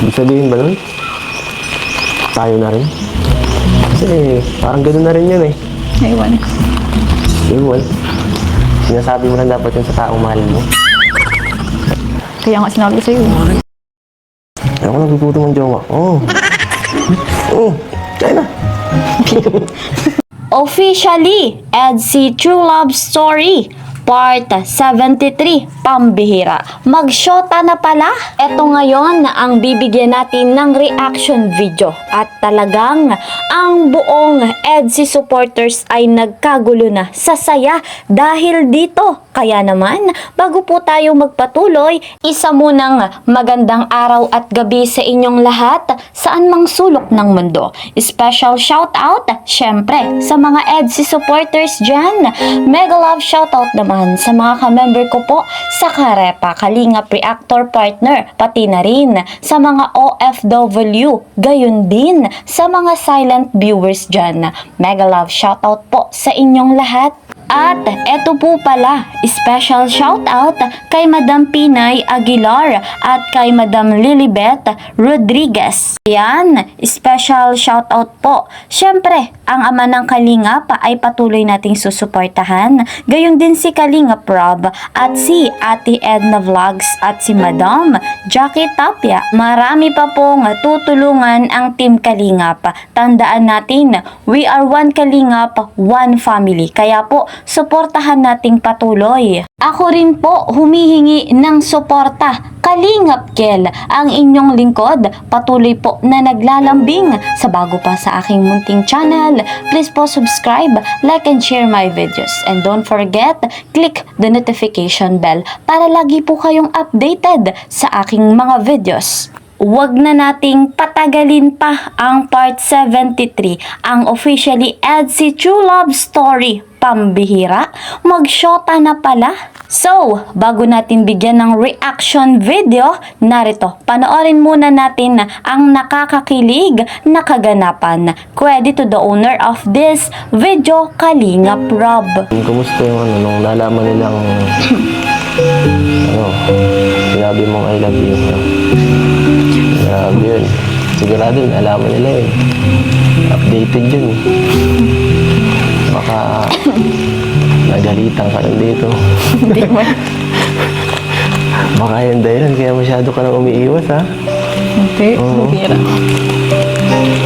Ibig sabihin ba nun? Tayo na rin? Kasi parang gano'n na rin yun eh. Ewan. Ewan. Sinasabi mo lang dapat yun sa taong mahal mo. Kaya nga sinabi ko sa'yo. Ako nagugutom ang jowa. Oo. Kaya na. Officially, EDSI True Love Story Part 73, Pambihira. Magsyota na pala? Ito ngayon ang bibigyan natin ng reaction video. At talagang ang buong EDSI supporters ay nagkagulo na sa saya dahil dito. Kaya naman, bago po tayo magpatuloy, isa munang magandang araw at gabi sa inyong lahat saan mang sulok ng mundo. Special shout out, syempre, sa mga EDSI supporters dyan. Mega love shout out naman sa mga ka-member ko po sa Karepa, Kalingap Reactor Partner, pati na rin sa mga OFW, gayon din sa mga silent viewers dyan. Mega love shout out po sa inyong lahat. At eto po pala, special shoutout kay Madam Pinay Aguilar at kay Madam Lilibet Rodriguez. Yan, special shoutout po. Siyempre, ang ama ng Kalingap ay patuloy nating susuportahan. Gayon din si Kalingap Rob at si Ate Edna Vlogs at si Madam Jackie Tapia. Marami pa pong tutulungan ang Team Kalingap. Tandaan natin, we are one Kalingap, one family. Kaya po, suportahan nating patuloy. Ako rin po humihingi ng suporta. Kalingap Kel, ang inyong lingkod, patuloy po na naglalambing sa bago pa sa aking munting channel. Please po subscribe, like and share my videos. And don't forget, click the notification bell para lagi po kayong updated sa aking mga videos. Huwag na nating patagalin pa ang part 73, ang officially EDSI True Love Story, Pambihira. Magsyota na pala. So, bago natin bigyan ng reaction video, narito, panoorin muna natin ang nakakakilig na kaganapan. Credit to the owner of this video, Kalingap Rob. Kumusta yung nung nalaman nilang sinabi mong I love you. Grabe yun. Sigurado nalaman nila yun. Updated yun. Baka nagalitan ka lang dito. Hindi mo. Baka yan dahilan kaya masyado ka lang umiiwas ha. Hindi, bira.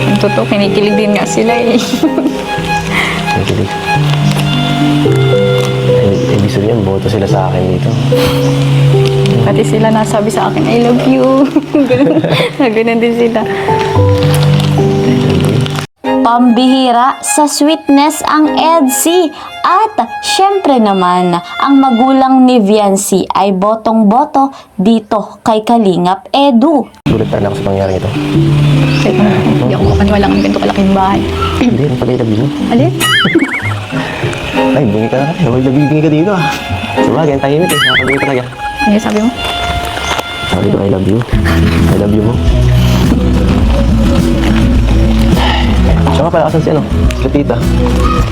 Ang totoo, kinikilig din nga sila eh. Nakikilig. Ibig sabihin, boto sila sa akin dito. Pati sila nasabi sa akin, I love you. Ganun din sila. Pambihira sa sweetness ang EDSI. At syempre naman, ang magulang ni Viancy ay botong-boto dito kay Kalingap Edu. Sulit na lang sa pangyari ito. Hindi ako makapaniwala ng ganito kalaking bahay. Hindi, ano pala ilabi mo? Alin? Ay, bungi ka na kasi. Nabibigay ka dito ah. Sabagay, ang tahimik eh. Nakakabigay talaga. Ano sabi mo? Sabi ko, I love you. I love you mo. Siya ka pala kasan si ano? Si tita.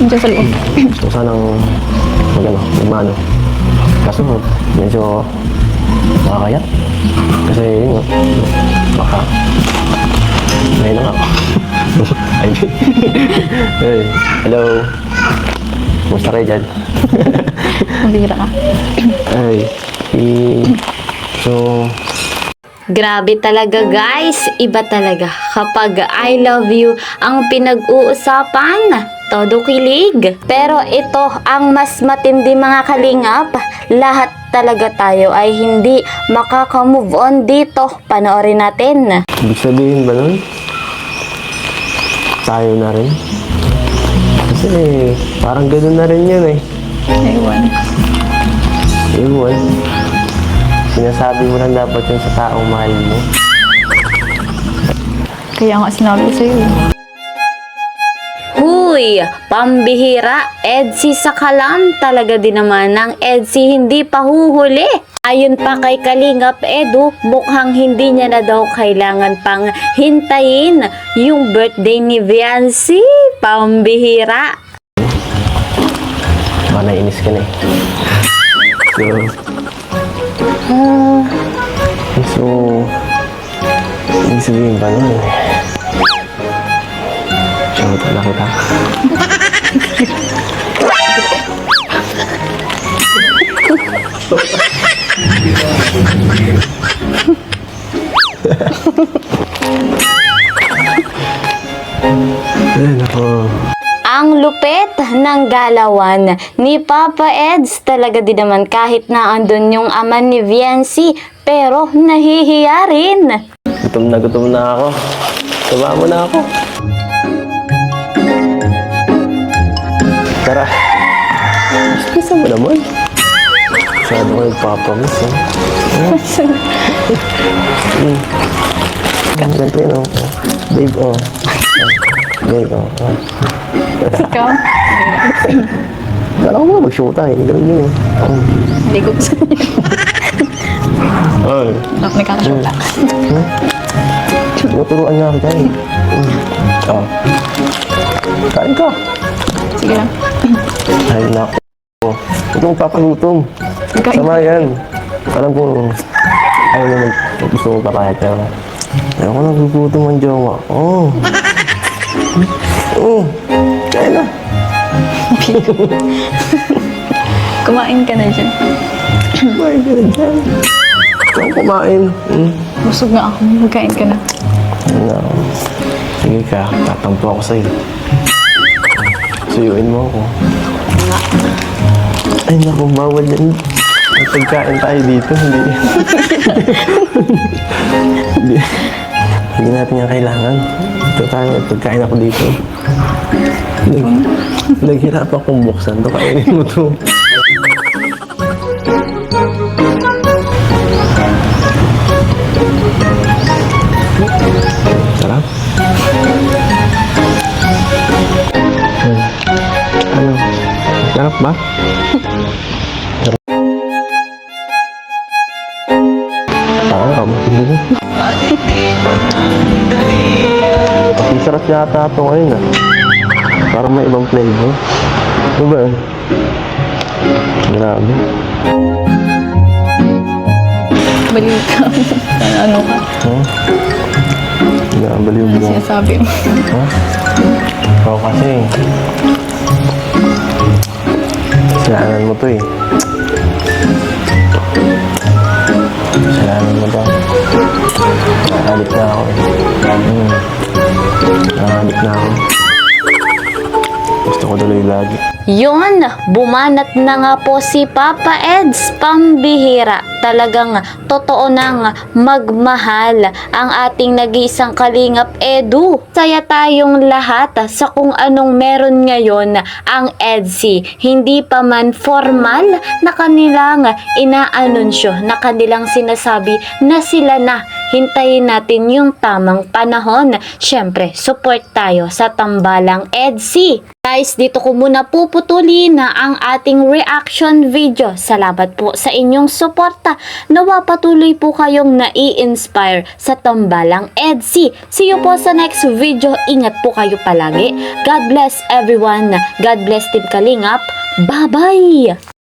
Diyan sa loob. Gusto ko sanang magmano. Kaso medyo makakayat. Kasi yun nga, baka ngayon lang ako. Ay, hey, hello. Kumusta kayo dyan? Mabira ka. Ay, so, Grabe talaga guys, iba talaga kapag I love you ang pinag-uusapan. Todo kilig. Pero ito ang mas matindi mga kalingap. Lahat talaga tayo ay hindi makaka-move on dito. Panoorin natin. ibig sabihin ba nun? Tayo na rin? Kasi parang gano'n na rin yun eh. Ewan. Ewan. Sinasabi mo lang dapat yun sa taong mahal mo. Kaya nga sinabi ko sa'yo. Huy, pambihira, EDSI sa kalam. Talaga din naman ng EDSI hindi pa huhuli. Ayon pa kay Kalingap Edu, mukhang hindi niya na daw kailangan pang hintayin yung birthday ni Viancy. Pambihira. Baka nainis ka na eh. So, ibig sabihin pa nun. Shota na kita. Ay, nako. Ang lupit ng galawan ni Papa Eds. Talaga din naman kahit na andun yung ama ni Viency, pero nahihiya rin. Gutom na ako. Saba mo na ako. Tara. Gusto mo naman. Masyado ko nagpapamiss, eh. Siyempre, no? Babe, oh. Babe, oh. Ikaw? Kala ko mo mag-shoota, eh. Ganun yun, eh. Hindi ko gusto niya. Ay. Dapat nagkakashoota. Tuturuan niya kita, eh. Oh. Kain ka. Sige lang. Ay, naku. Huwag kang papagutom. Kain. Sama yan. Alam ko, ayaw naman gusto mo papayag ka. Ayaw ko nagugutom ang jowa. Oh. Kaya na. Kumain ka na dyan. Kumain ka na dyan. Ikaw kumain. Busog nga ako. Magkain ka na. Ano? Sige ka, tatampo ako sa'yo. Suyuin mo ako. Ay naku, bawal yan. May pagkain tayo dito, hindi. hindi. Hindi natin yan kailangan. Ito tayo, may pagkain ako dito. Naghirapan kong buksan to, kainin mo to. Sarap. Ano? Sarap ba? Sarap. Ang sarap yata ito ngayon, ah. Parang may ibang flavor. Ano ba? Grabe. Baliw ka. Ano ka? Huh? Nabaliw mo. Sinasabi mo. Huh? Oo kasi. Kasalanan mo to, eh. Kasalanan mo to. Nakalit na ako, eh. Nakalit na ako. Gusto ko tuloy lagi. Yun, bumanat na nga po si Papa Eds, pambihira. Talagang totoo nang magmahal ang ating nag-iisang kalingap Edu. Saya tayong lahat sa kung anong meron ngayon ang EDSI. Hindi pa man formal na kanilang inaanunsyo, na kanilang sinasabi na sila na. Hintayin natin yung tamang panahon. Syempre, support tayo sa tambalang EDSI. Guys, dito ko muna puputulin na ang ating reaction video. Salamat po sa inyong suporta. Nawa patuloy po kayong nai-inspire sa tambalang EDSI. See you po sa next video. Ingat po kayo palagi. God bless everyone. God bless Team Kalingap. Bye-bye!